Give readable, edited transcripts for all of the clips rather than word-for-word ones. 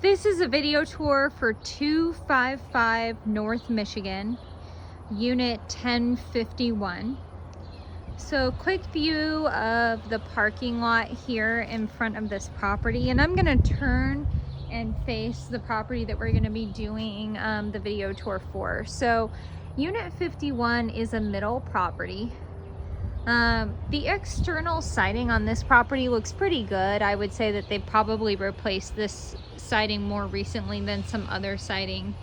This is a video tour for 255 North Michigan, Unit 1051. So quick view of the parking lot here in front of this property, and I'm gonna turn and face the property that we're gonna be doing the video tour for. So Unit 51 is a middle property. The external siding on this property looks pretty good. I would say that they probably replaced this siding more recently than some other siding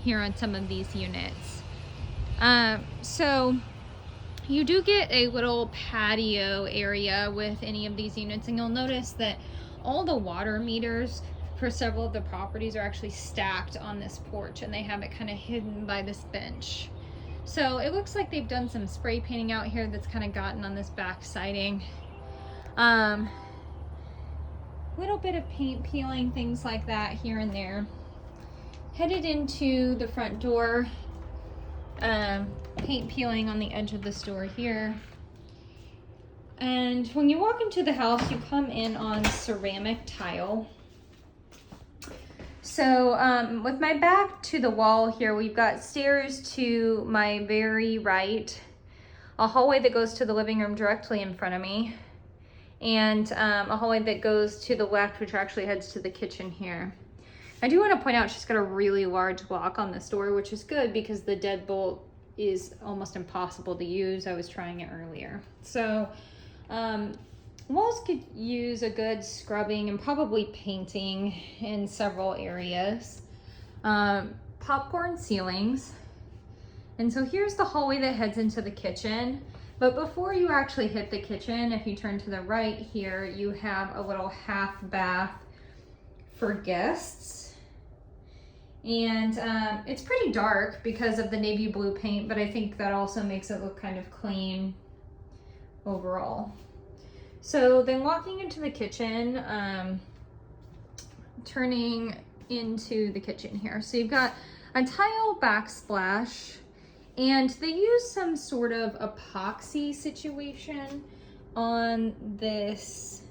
here on some of these units. So you do get a little patio area with any of these units, and you'll notice that all the water meters for several of the properties are actually stacked on this porch, and they have it kind of hidden by this bench. So it looks like they've done some spray painting out here that's kind of gotten on this back siding. Little bit of paint peeling, things like that here and there. Headed into the front door, paint peeling on the edge of this door here. And when you walk into the house, you come in on ceramic tile. So with my back to the wall here, we've got stairs to my very right, a hallway that goes to the living room directly in front of me, and a hallway that goes to the left, which actually heads to the kitchen here. I do want to point out she's got a really large lock on this door, which is good because the deadbolt is almost impossible to use. I was trying it earlier. So walls could use a good scrubbing and probably painting in several areas. Popcorn ceilings. And so here's the hallway that heads into the kitchen. But before you actually hit the kitchen, if you turn to the right here, you have a little half bath for guests. And it's pretty dark because of the navy blue paint, but I think that also makes it look kind of clean overall. So then walking into the kitchen, turning into the kitchen here. So you've got a tile backsplash, and they use some sort of epoxy situation on this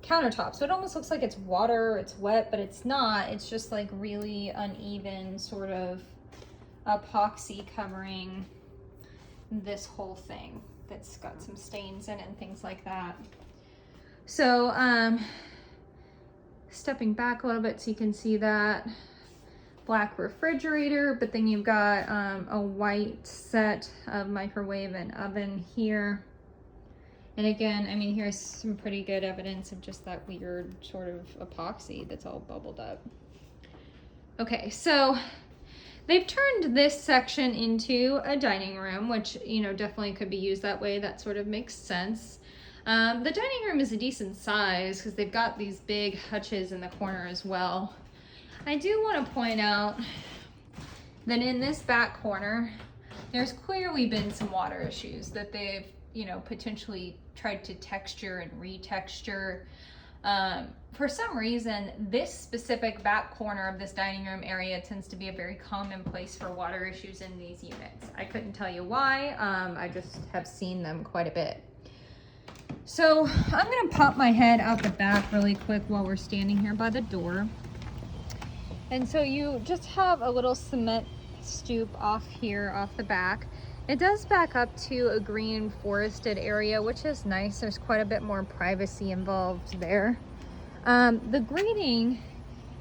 countertop. So it almost looks like it's water, it's wet, but it's not. It's just like really uneven sort of epoxy covering this whole thing that's got some stains in it and things like that. So stepping back a little bit so you can see that black refrigerator, but then you've got a white set of microwave and oven here. And again, I mean, here's some pretty good evidence of just that weird sort of epoxy that's all bubbled up. Okay, so they've turned this section into a dining room, which, you know, definitely could be used that way. That sort of makes sense. The dining room is a decent size because they've got these big hutches in the corner as well. I do want to point out that in this back corner, there's clearly been some water issues that they've, you know, potentially tried to texture and retexture. For some reason, this specific back corner of this dining room area tends to be a very common place for water issues in these units. I couldn't tell you why. I just have seen them quite a bit. So I'm gonna pop my head out the back really quick while we're standing here by the door. And so you just have a little cement stoop off here, off the back. It does back up to a green forested area, which is nice. There's quite a bit more privacy involved there. The grading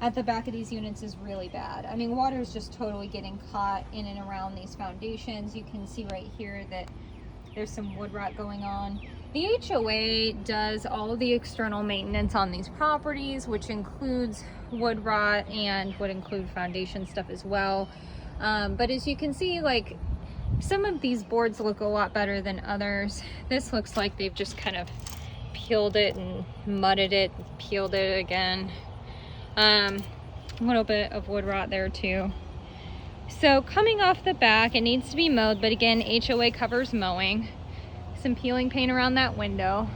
at the back of these units is really bad. I mean, water is just totally getting caught in and around these foundations. You can see right here that there's some wood rot going on. The HOA does all of the external maintenance on these properties, which includes wood rot and would include foundation stuff as well. But as you can see, like, some of these boards look a lot better than others. This looks like they've just kind of peeled it and mudded it, peeled it again. A little bit of wood rot there too. So coming off the back, it needs to be mowed, but again, HOA covers mowing. Some peeling paint around that window.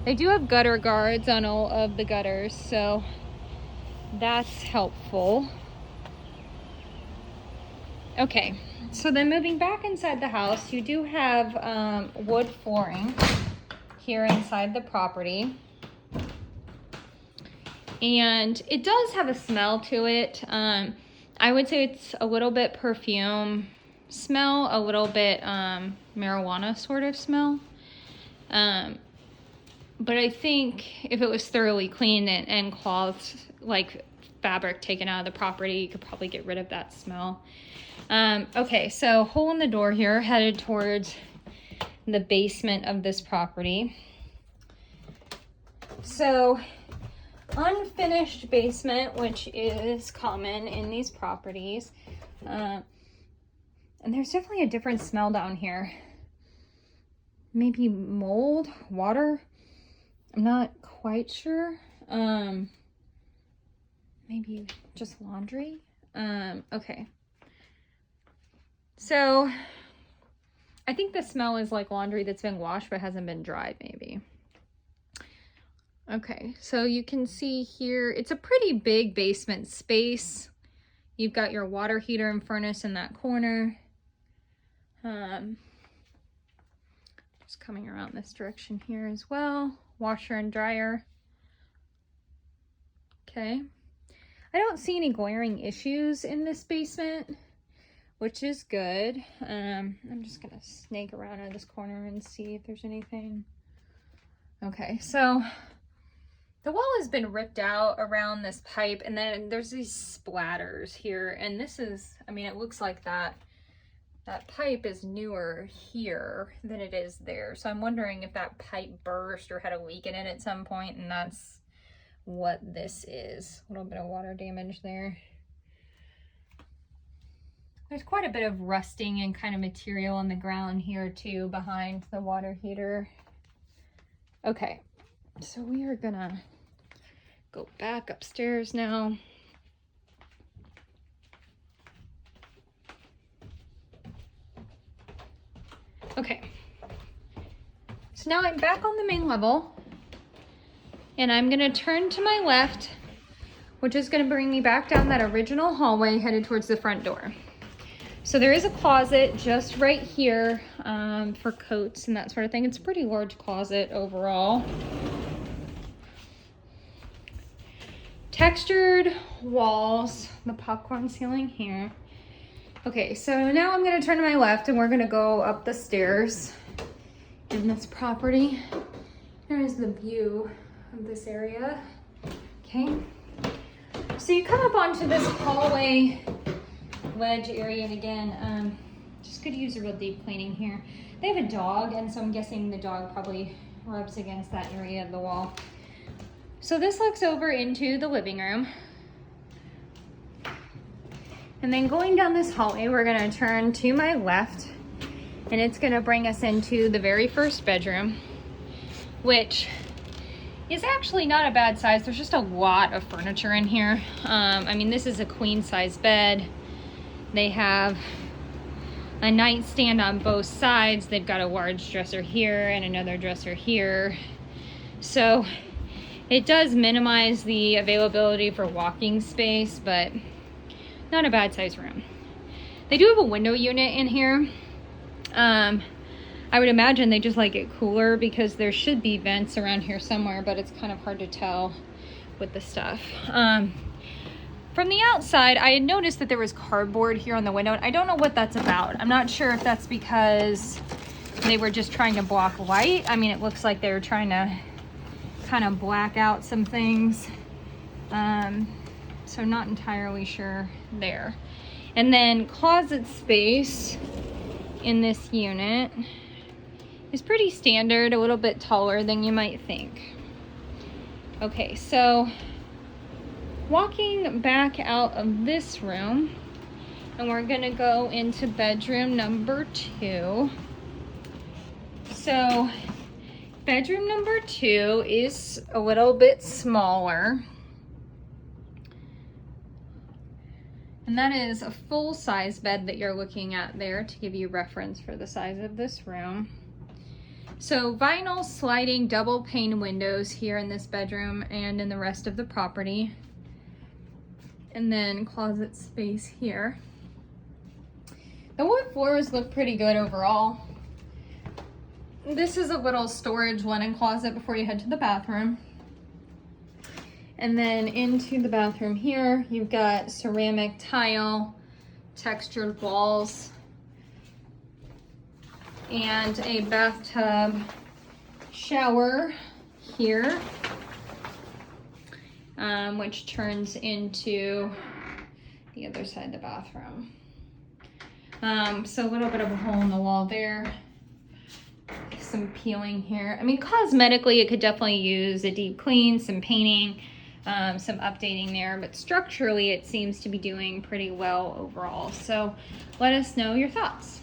They do have gutter guards on all of the gutters, so that's helpful. Okay, so then moving back inside the house, you do have wood flooring here inside the property. and it does have a smell to it. I would say it's a little bit perfume smell, a little bit marijuana sort of smell. But I think if it was thoroughly cleaned and clothed, like fabric taken out of the property, you could probably get rid of that smell. Okay, so hole in the door here, headed towards the basement of this property. So unfinished basement, which is common in these properties. And there's definitely a different smell down here. Maybe mold, water. I'm not quite sure. Maybe just laundry. Okay. So I think the smell is like laundry that's been washed but hasn't been dried, maybe. Okay, so you can see here, it's a pretty big basement space. You've got your water heater and furnace in that corner. Just coming around this direction here as well. Washer and dryer. Okay. I don't see any glaring issues in this basement, which is good. I'm just gonna snake around in this corner and see if there's anything. Okay, so the wall has been ripped out around this pipe, and then there's these splatters here, and this is, I mean, it looks like that pipe is newer here than it is there. So I'm wondering if that pipe burst or had a leak in it at some point, and that's what this is. A little bit of water damage there. There's quite a bit of rusting and kind of material on the ground here too behind the water heater. Okay, so we are gonna go back upstairs now. Okay, so now I'm back on the main level, and I'm gonna turn to my left, which is gonna bring me back down that original hallway headed towards the front door. So there is a closet just right here for coats and that sort of thing. It's a pretty large closet overall. Textured walls, the popcorn ceiling here. Okay, so now I'm gonna turn to my left and we're gonna go up the stairs in this property. There is the view of this area. Okay, so you come up onto this hallway ledge area, and again, just could use a real deep cleaning here. They have a dog, and so I'm guessing the dog probably rubs against that area of the wall. So this looks over into the living room. And then going down this hallway, we're gonna turn to my left, and it's gonna bring us into the very first bedroom, which is actually not a bad size. There's just a lot of furniture in here. I mean, this is a queen size bed. They have a nightstand on both sides. They've got a large dresser here and another dresser here. So it does minimize the availability for walking space, but not a bad size room. They do have a window unit in here. I would imagine they just like it cooler because there should be vents around here somewhere, but it's kind of hard to tell with the stuff. From the outside, I had noticed that there was cardboard here on the window, and I don't know what that's about. I'm not sure if that's because they were just trying to block light. I mean, it looks like they were trying to kind of black out some things. So not entirely sure there. And then closet space in this unit is pretty standard, a little bit taller than you might think. Okay, so walking back out of this room, and we're gonna go into bedroom number 2. So bedroom number 2 is a little bit smaller. And that is a full-size bed that you're looking at there to give you reference for the size of this room. So vinyl sliding double pane windows here in this bedroom and in the rest of the property. And then closet space here. The wood floors look pretty good overall. This is a little storage linen closet before you head to the bathroom. And then into the bathroom here, you've got ceramic tile, textured walls, and a bathtub shower here, which turns into the other side of the bathroom. So a little bit of a hole in the wall there. Some peeling here. I mean, cosmetically, it could definitely use a deep clean, some painting, some updating there, but structurally, it seems to be doing pretty well overall. So let us know your thoughts.